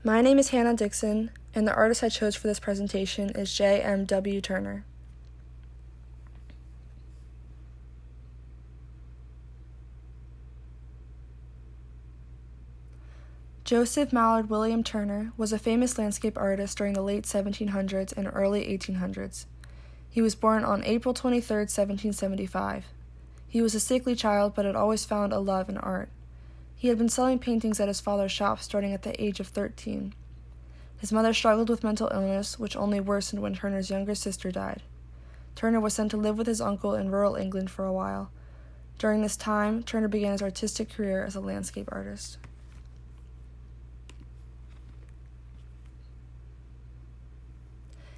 My name is Hannah Dixon, and the artist I chose for this presentation is J.M.W Turner. Joseph Mallard William Turner was a famous landscape artist during the late 1700s and early 1800s. He was born on April 23, 1775. He was a sickly child but had always found a love in art. He had been selling paintings at his father's shop starting at the age of 13. His mother struggled with mental illness, which only worsened when Turner's younger sister died. Turner was sent to live with his uncle in rural England for a while. During this time, Turner began his artistic career as a landscape artist.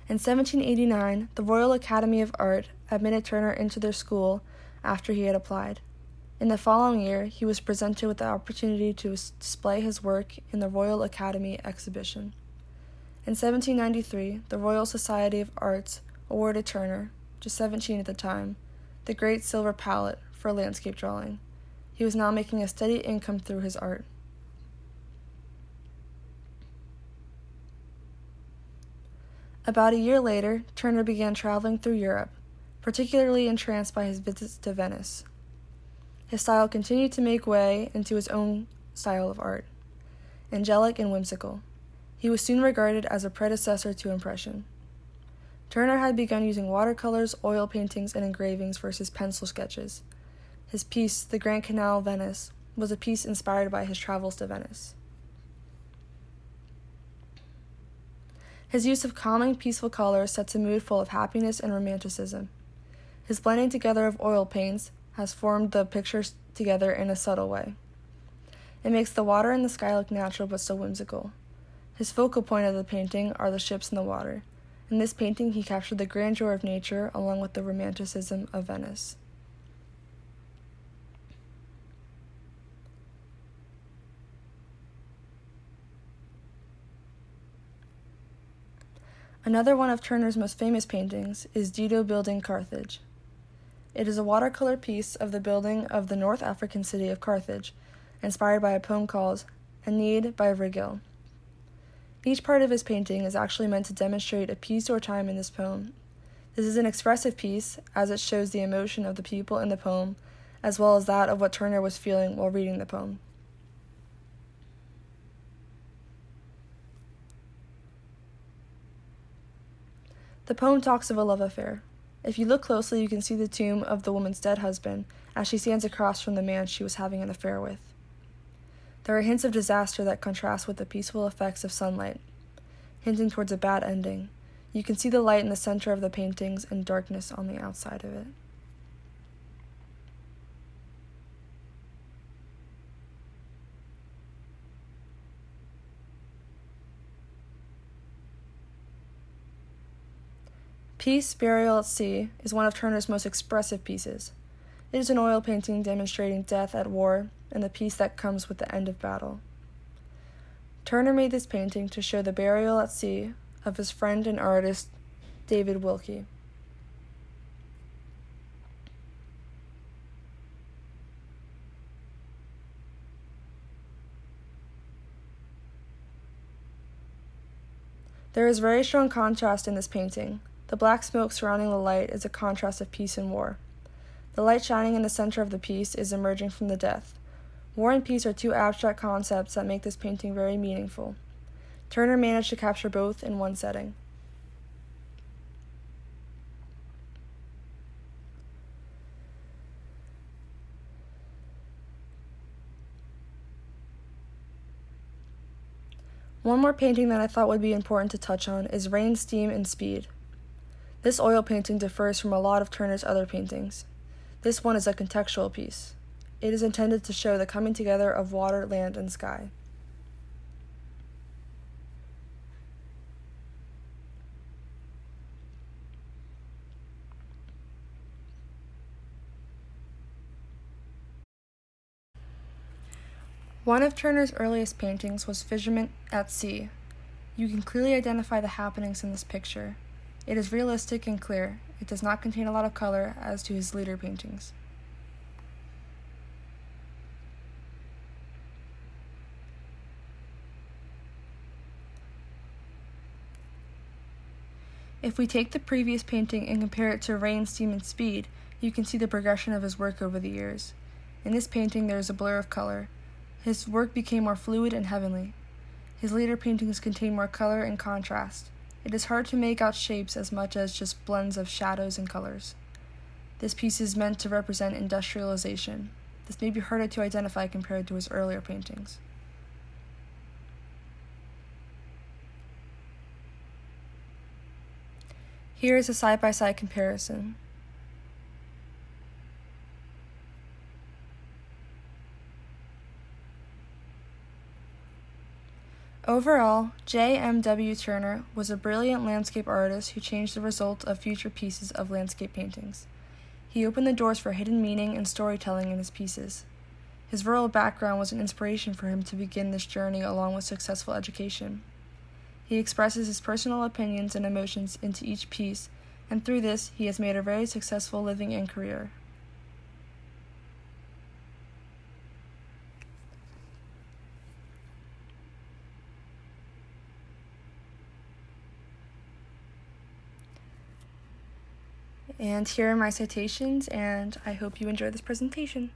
In 1789, the Royal Academy of Art admitted Turner into their school after he had applied. In the following year, he was presented with the opportunity to display his work in the Royal Academy exhibition. In 1793, the Royal Society of Arts awarded Turner, just 17 at the time, the Great Silver Palette for landscape drawing. He was now making a steady income through his art. About a year later, Turner began traveling through Europe, particularly entranced by his visits to Venice. His style continued to make way into his own style of art, angelic and whimsical. He was soon regarded as a predecessor to Impression. Turner had begun using watercolors, oil paintings, and engravings versus pencil sketches. His piece, The Grand Canal, Venice, was a piece inspired by his travels to Venice. His use of calming, peaceful colors sets a mood full of happiness and romanticism. His blending together of oil paints has formed the pictures together in a subtle way. It makes the water and the sky look natural but still whimsical. His focal point of the painting are the ships in the water. In this painting, he captured the grandeur of nature along with the romanticism of Venice. Another one of Turner's most famous paintings is Dido building Carthage. It is a watercolor piece of the building of the North African city of Carthage, inspired by a poem called Aeneid by Virgil. Each part of his painting is actually meant to demonstrate a piece or time in this poem. This is an expressive piece, as it shows the emotion of the people in the poem, as well as that of what Turner was feeling while reading the poem. The poem talks of a love affair. If you look closely, you can see the tomb of the woman's dead husband as she stands across from the man she was having an affair with. There are hints of disaster that contrast with the peaceful effects of sunlight, hinting towards a bad ending. You can see the light in the center of the paintings and darkness on the outside of it. Peace, Burial at Sea is one of Turner's most expressive pieces. It is an oil painting demonstrating death at war and the peace that comes with the end of battle. Turner made this painting to show the burial at sea of his friend and artist, David Wilkie. There is very strong contrast in this painting. The black smoke surrounding the light is a contrast of peace and war. The light shining in the center of the piece is emerging from the death. War and peace are two abstract concepts that make this painting very meaningful. Turner managed to capture both in one setting. One more painting that I thought would be important to touch on is Rain, Steam, and Speed. This oil painting differs from a lot of Turner's other paintings. This one is a contextual piece. It is intended to show the coming together of water, land, and sky. One of Turner's earliest paintings was Fishermen at Sea. You can clearly identify the happenings in this picture. It is realistic and clear. It does not contain a lot of color as to his later paintings. If we take the previous painting and compare it to Rain, Steam, and Speed, you can see the progression of his work over the years. In this painting, there is a blur of color. His work became more fluid and heavenly. His later paintings contain more color and contrast. It is hard to make out shapes as much as just blends of shadows and colors. This piece is meant to represent industrialization. This may be harder to identify compared to his earlier paintings. Here is a side-by-side comparison. Overall, J.M.W Turner was a brilliant landscape artist who changed the result of future pieces of landscape paintings. He opened the doors for hidden meaning and storytelling in his pieces. His rural background was an inspiration for him to begin this journey along with successful education. He expresses his personal opinions and emotions into each piece, and through this, he has made a very successful living and career. And here are my citations, and I hope you enjoy this presentation.